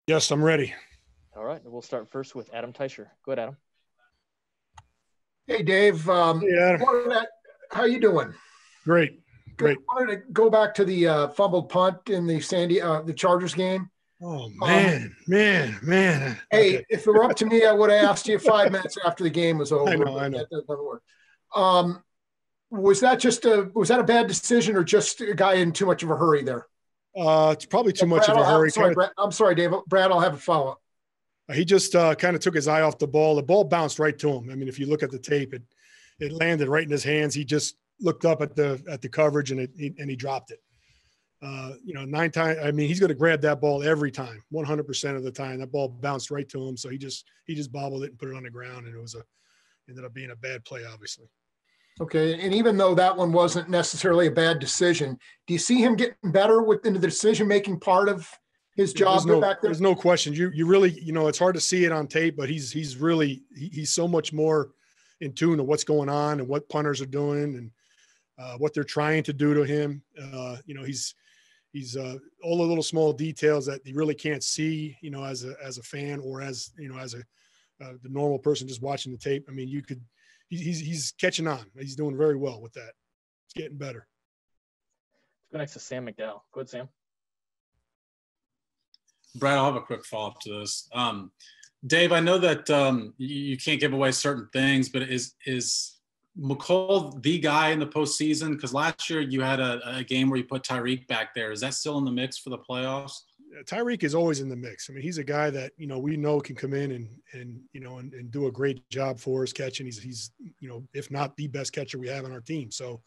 Yes, I'm ready. All right. We'll start first with Adam Teicher. Go ahead, Adam. Hey, Dave. Hey, Adam. How you doing? Great. I wanted to go back to the fumbled punt in the Chargers game. Oh, man. Hey, Okay. if it were up to me, I would have asked you 5 minutes after the game was over. I know. That doesn't work. Was that a bad decision or just a guy in too much of a hurry there? It's probably too much of a hurry. I'm sorry, Dave. Brad, I'll have a follow-up. He just kind of took his eye off the ball. The ball bounced right to him. I mean, if you look at the tape, it landed right in his hands. He just looked up at the coverage and he dropped it. 9 times. I mean, he's going to grab that ball every time, 100% of the time. That ball bounced right to him, so he just bobbled it and put it on the ground, and ended up being a bad play, obviously. Okay, and even though that one wasn't necessarily a bad decision, do you see him getting better into the decision-making part of his job back there? There's no question. You really, it's hard to see it on tape, but he's really so much more in tune to what's going on and what punters are doing and what they're trying to do to him. He's all the little small details that you really can't see, as a fan or as the normal person just watching the tape. I mean, he's catching on. He's doing very well with that. It's getting better. Let's go next to Sam McDowell. Go ahead, Sam. Brad, I'll have a quick follow-up to this. Dave, I know that you can't give away certain things, but is McColl the guy in the postseason? Because last year you had a game where you put Tyreek back there. Is that still in the mix for the playoffs? Tyreek is always in the mix. I mean, he's a guy that, we know can come in and do a great job for us catching. He's if not the best catcher we have on our team. So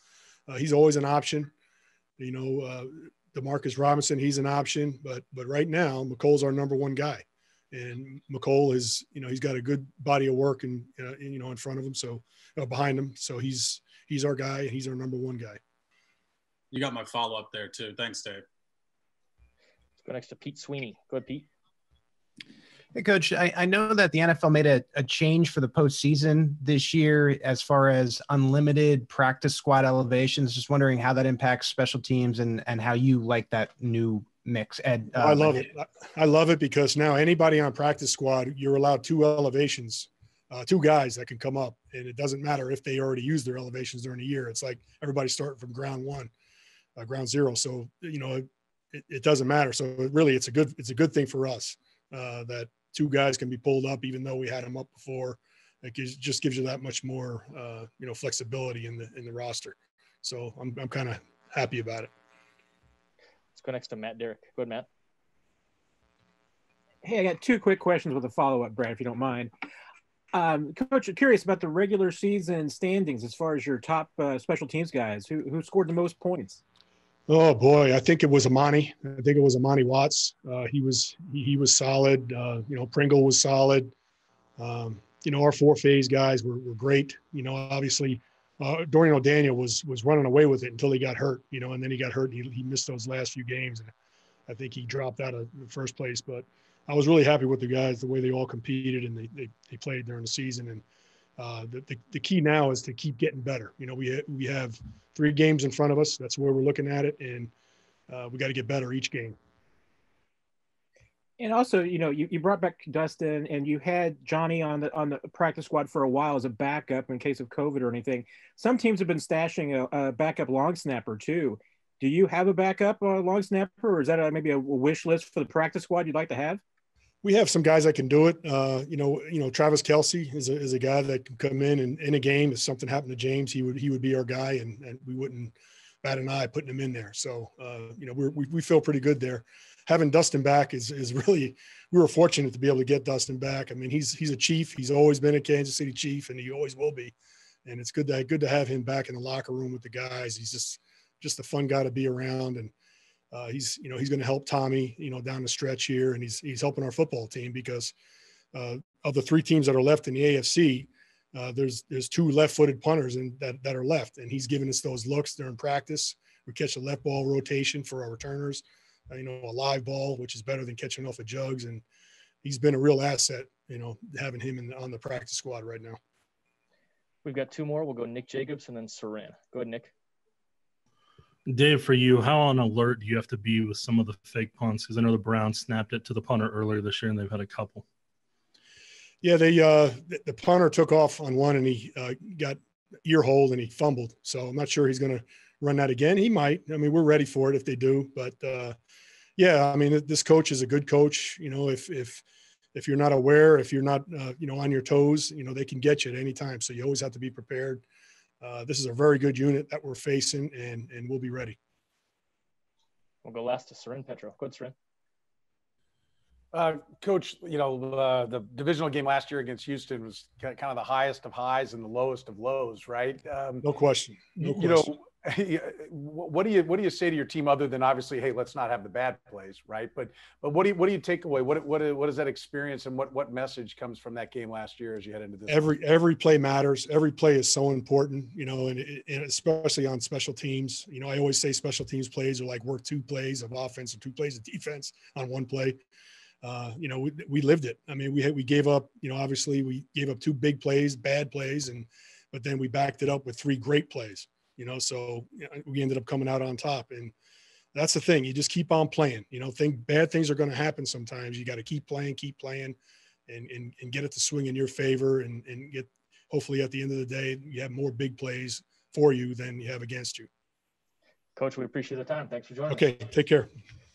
he's always an option. DeMarcus Robinson, he's an option, but right now McColl's our number one guy, and McColl is, he's got a good body of work and, in front of him. So behind him. So he's our guy and he's our number one guy. You got my follow-up there too. Thanks, Dave. Let's go next to Pete Sweeney. Go ahead, Pete. Hey, Coach, I know that the NFL made a change for the postseason this year as far as unlimited practice squad elevations. Just wondering how that impacts special teams and how you like that new mix. Ed, I love it. I love it because now anybody on practice squad, you're allowed 2 elevations, 2 guys that can come up, and it doesn't matter if they already used their elevations during the year. It's like everybody's starting from ground zero. So, it doesn't matter. So really it's a good thing for us that 2 guys can be pulled up, even though we had them up before. It just gives you that much more, flexibility in the roster. So I'm kind of happy about it. Let's go next to Matt Derrick. Go ahead, Matt. Hey, I got 2 quick questions with a follow-up, Brad, if you don't mind. Coach, I'm curious about the regular season standings as far as your top special teams guys. Who scored the most points? Oh boy, I think it was Amani. Watts. He was solid. Pringle was solid. Our 4-phase guys were great. Obviously, Dorian O'Daniel was running away with it until he got hurt. And then he got hurt. And he missed those last few games, and I think he dropped out of the first place. But I was really happy with the guys, the way they all competed and they played during the season. And the key now is to keep getting better. We have 3 games in front of us. That's where we're looking at it, and we got to get better each game. And also, you brought back Dustin, and you had Johnny on the practice squad for a while as a backup in case of COVID or anything. Some teams have been stashing a backup long snapper too. Do you have a backup long snapper, or is that maybe a wish list for the practice squad you'd like to have? We have some guys that can do it. Travis Kelce is a guy that can come in a game. If something happened to James, he would be our guy, and we wouldn't bat an eye putting him in there. So, we feel pretty good there. Having Dustin back is really, we were fortunate to be able to get Dustin back. I mean, he's a Chief. He's always been a Kansas City Chief, and he always will be. And it's good to have him back in the locker room with the guys. He's just a fun guy to be around, and he's going to help Tommy, down the stretch here, and he's helping our football team because of the 3 teams that are left in the AFC, there's 2 left-footed punters that are left, and he's giving us those looks during practice. We catch a left ball rotation for our returners, a live ball, which is better than catching off of jugs, and he's been a real asset, having him on the practice squad right now. We've got 2 more. We'll go Nick Jacobs and then Saran. Go ahead, Nick. Dave, for you, how on alert do you have to be with some of the fake punts? Because I know the Browns snapped it to the punter earlier this year, and they've had a couple. Yeah, the punter took off on one, and he got ear hold and he fumbled. So I'm not sure he's going to run that again. He might. I mean, we're ready for it if they do. But yeah, I mean, this coach is a good coach. You know, if you're not aware, if you're not on your toes, they can get you at any time. So you always have to be prepared. This is a very good unit that we're facing, and we'll be ready. We'll go last to Seren Petro. Go ahead, Seren. Coach, the divisional game last year against Houston was kind of the highest of highs and the lowest of lows, right? No question. No question. What do you say to your team other than obviously, hey, let's not have the bad plays, right? But what do you take away? What is that experience, and what message comes from that game last year as you head into this? Every play matters. Every play is so important, and especially on special teams. I always say special teams plays are like work 2 plays of offense and 2 plays of defense on one play. We lived it. I mean, we gave up, obviously we gave up 2 big plays, bad plays, but then we backed it up with 3 great plays, so we ended up coming out on top. And that's the thing. You just keep on playing, bad things are going to happen sometimes. You got to keep playing and get it to swing in your favor and get, hopefully at the end of the day, you have more big plays for you than you have against you. Coach, we appreciate the time. Thanks for joining us. Okay. Take care.